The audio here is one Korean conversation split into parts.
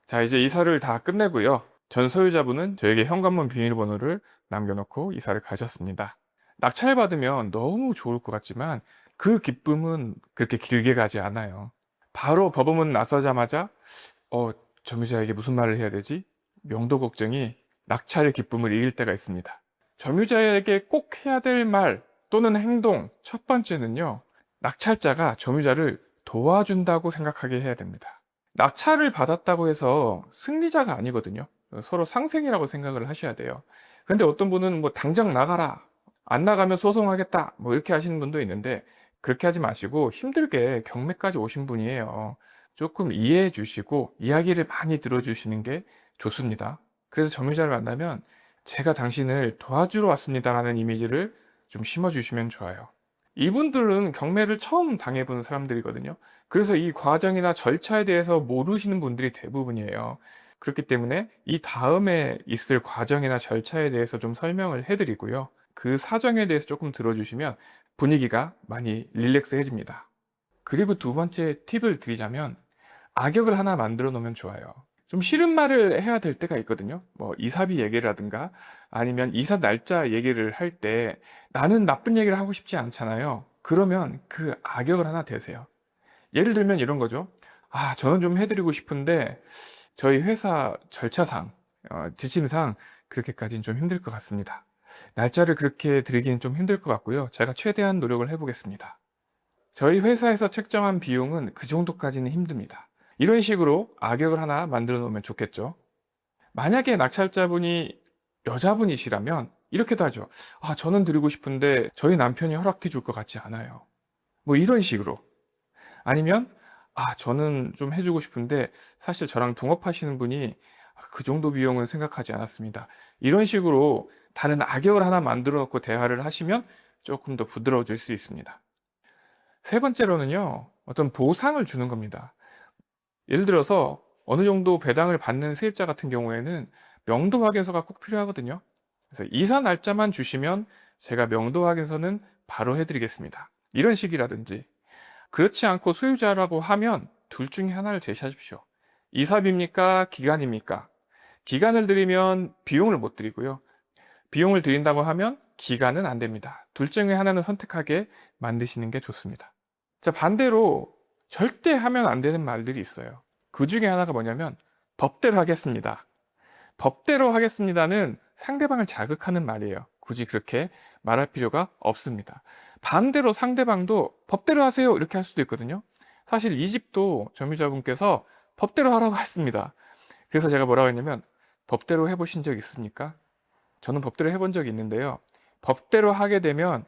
자, 이제 이사를 다 끝내고요. 전 소유자분은 저에게 현관문 비밀번호를 남겨놓고 이사를 가셨습니다. 낙찰받으면 너무 좋을 것 같지만 그 기쁨은 그렇게 길게 가지 않아요. 바로 법원문 나서자마자 어, 점유자에게 무슨 말을 해야 되지? 명도 걱정이 낙찰의 기쁨을 이길 때가 있습니다. 점유자에게 꼭 해야 될 말 또는 행동, 첫 번째는요, 낙찰자가 점유자를 도와준다고 생각하게 해야 됩니다. 낙찰을 받았다고 해서 승리자가 아니거든요. 서로 상생이라고 생각을 하셔야 돼요. 그런데 어떤 분은 뭐 당장 나가라, 안 나가면 소송하겠다, 뭐 이렇게 하시는 분도 있는데, 그렇게 하지 마시고 힘들게 경매까지 오신 분이에요. 조금 이해해 주시고 이야기를 많이 들어주시는 게 좋습니다. 그래서 점유자를 만나면 제가 당신을 도와주러 왔습니다라는 이미지를 좀 심어주시면 좋아요. 이분들은 경매를 처음 당해본 사람들이거든요. 그래서 이 과정이나 절차에 대해서 모르시는 분들이 대부분이에요. 그렇기 때문에 이 다음에 있을 과정이나 절차에 대해서 좀 설명을 해드리고요. 그 사정에 대해서 조금 들어주시면 분위기가 많이 릴렉스해집니다. 그리고 두 번째 팁을 드리자면 악역을 하나 만들어 놓으면 좋아요. 좀 싫은 말을 해야 될 때가 있거든요. 뭐 이사비 얘기라든가 아니면 이사 날짜 얘기를 할 때 나는 나쁜 얘기를 하고 싶지 않잖아요. 그러면 그 악역을 하나 대세요. 예를 들면 이런 거죠. 아, 저는 좀 해드리고 싶은데 저희 회사 절차상, 지침상 그렇게까지는 좀 힘들 것 같습니다. 날짜를 그렇게 드리기는 좀 힘들 것 같고요. 제가 최대한 노력을 해보겠습니다. 저희 회사에서 책정한 비용은 그 정도까지는 힘듭니다. 이런 식으로 악역을 하나 만들어 놓으면 좋겠죠. 만약에 낙찰자분이 여자분이시라면 이렇게도 하죠. 아, 저는 드리고 싶은데 저희 남편이 허락해 줄 것 같지 않아요. 뭐 이런 식으로. 아니면 아, 저는 좀 해주고 싶은데 사실 저랑 동업하시는 분이 그 정도 비용은 생각하지 않았습니다. 이런 식으로 다른 악역을 하나 만들어 놓고 대화를 하시면 조금 더 부드러워질 수 있습니다. 세 번째로는요, 어떤 보상을 주는 겁니다. 예를 들어서 어느 정도 배당을 받는 세입자 같은 경우에는 명도 확인서가 꼭 필요하거든요. 그래서 이사 날짜만 주시면 제가 명도 확인서는 바로 해드리겠습니다. 이런 식이라든지, 그렇지 않고 소유자라고 하면 둘 중에 하나를 제시하십시오. 이사비입니까? 기간입니까? 기간을 드리면 비용을 못 드리고요. 비용을 드린다고 하면 기간은 안 됩니다. 둘 중에 하나는 선택하게 만드시는 게 좋습니다. 자, 반대로 절대 하면 안 되는 말들이 있어요. 그 중에 하나가 뭐냐면 법대로 하겠습니다. 법대로 하겠습니다는 상대방을 자극하는 말이에요. 굳이 그렇게 말할 필요가 없습니다. 반대로 상대방도 법대로 하세요 이렇게 할 수도 있거든요. 사실 이 집도 점유자분께서 법대로 하라고 했습니다. 그래서 제가 뭐라고 했냐면 법대로 해보신 적 있습니까? 저는 법대로 해본 적이 있는데요. 법대로 하게 되면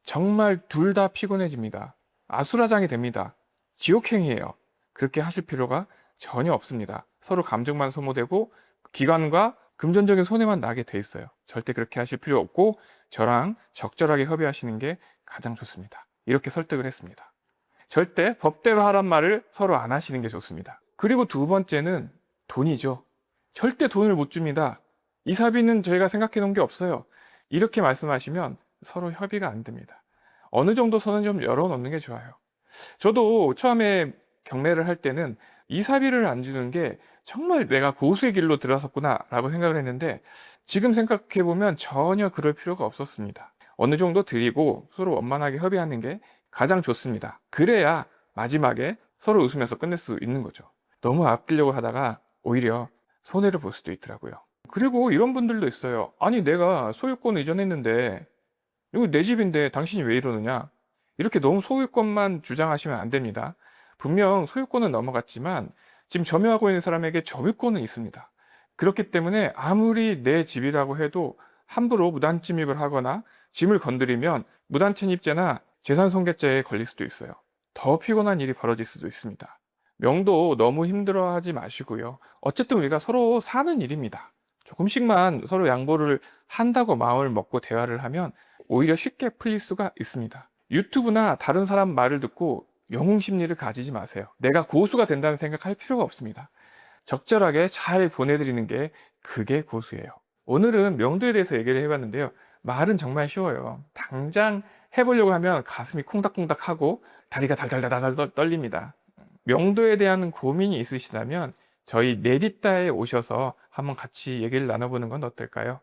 정말 둘 다 피곤해집니다. 아수라장이 됩니다. 지옥행이에요. 그렇게 하실 필요가 전혀 없습니다. 서로 감정만 소모되고 기관과 금전적인 손해만 나게 돼 있어요. 절대 그렇게 하실 필요 없고 저랑 적절하게 협의하시는 게 가장 좋습니다. 이렇게 설득을 했습니다. 절대 법대로 하란 말을 서로 안 하시는 게 좋습니다. 그리고 두 번째는 돈이죠. 절대 돈을 못 줍니다. 이사비는 저희가 생각해 놓은 게 없어요. 이렇게 말씀하시면 서로 협의가 안 됩니다. 어느 정도 선은 좀 열어놓는 게 좋아요. 저도 처음에 경매를 할 때는 이사비를 안 주는 게 정말 내가 고수의 길로 들어섰구나 라고 생각을 했는데 지금 생각해 보면 전혀 그럴 필요가 없었습니다. 어느 정도 드리고 서로 원만하게 협의하는 게 가장 좋습니다. 그래야 마지막에 서로 웃으면서 끝낼 수 있는 거죠. 너무 아끼려고 하다가 오히려 손해를 볼 수도 있더라고요. 그리고 이런 분들도 있어요. 아니, 내가 소유권을 이전했는데 이거 내 집인데 당신이 왜 이러느냐? 이렇게 너무 소유권만 주장하시면 안 됩니다. 분명 소유권은 넘어갔지만 지금 점유하고 있는 사람에게 점유권은 있습니다. 그렇기 때문에 아무리 내 집이라고 해도 함부로 무단 침입을 하거나 짐을 건드리면 무단 침입죄나 재산 손괴죄에 걸릴 수도 있어요. 더 피곤한 일이 벌어질 수도 있습니다. 명도 너무 힘들어하지 마시고요. 어쨌든 우리가 서로 사는 일입니다. 조금씩만 서로 양보를 한다고 마음을 먹고 대화를 하면 오히려 쉽게 풀릴 수가 있습니다. 유튜브나 다른 사람 말을 듣고 영웅 심리를 가지지 마세요. 내가 고수가 된다는 생각할 필요가 없습니다. 적절하게 잘 보내드리는 게 그게 고수예요. 오늘은 명도에 대해서 얘기를 해봤는데요. 말은 정말 쉬워요. 당장 해보려고 하면 가슴이 콩닥콩닥하고 다리가 달달달달 떨립니다. 명도에 대한 고민이 있으시다면 저희 내디따에 오셔서 한번 같이 얘기를 나눠보는 건 어떨까요?